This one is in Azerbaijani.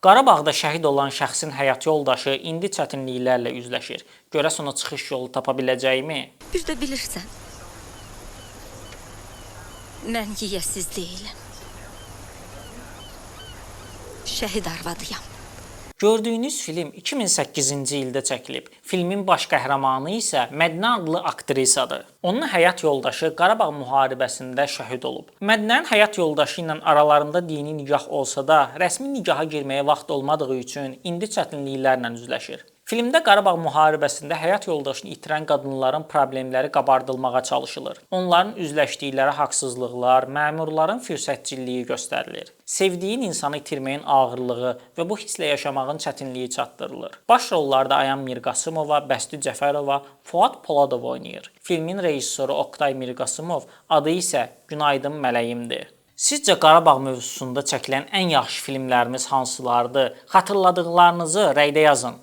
Qarabağda şəhid olan şəxsin həyat yoldaşı indi çətinliklərlə üzləşir. Görəsən o çıxış yolu tapa biləcəkmi? Bir də bilirsən, mən yiyəsiz deyiləm. Şəhid arvadıyam. Gördüyünüz film 2008-ci ildə çəkilib. Filmin baş qəhrəmanı isə Mədnə adlı aktrisadır. Onun həyat yoldaşı Qarabağ müharibəsində şəhid olub. Mədnənin həyat yoldaşı ilə aralarında dini nikah olsa da, rəsmi nikaha girməyə vaxt olmadığı üçün indi çətinliklərlə üzləşir. Filmdə Qarabağ müharibəsində həyat yoldaşını itirən qadınların problemləri qabardılmağa çalışılır. Onların üzləşdikləri haqsızlıqlar, məmurların fürsətçiliyi göstərilir. Sevdiyin insanı itirməyin ağırlığı və bu hisslə yaşamağın çətinliyi çatdırılır. Baş rollarda Ayan Mirqasımova, Bəstü Cəfərova, Fuad Poladov oynayır. Filmin rejissoru Oqtay Mirqasımov, adı isə Günaydın Mələyimdir. Sizcə Qarabağ mövzusunda çəkilən ən yaxşı filmlərimiz hansılardır? Xatırladıqlarınızı rəydə yazın.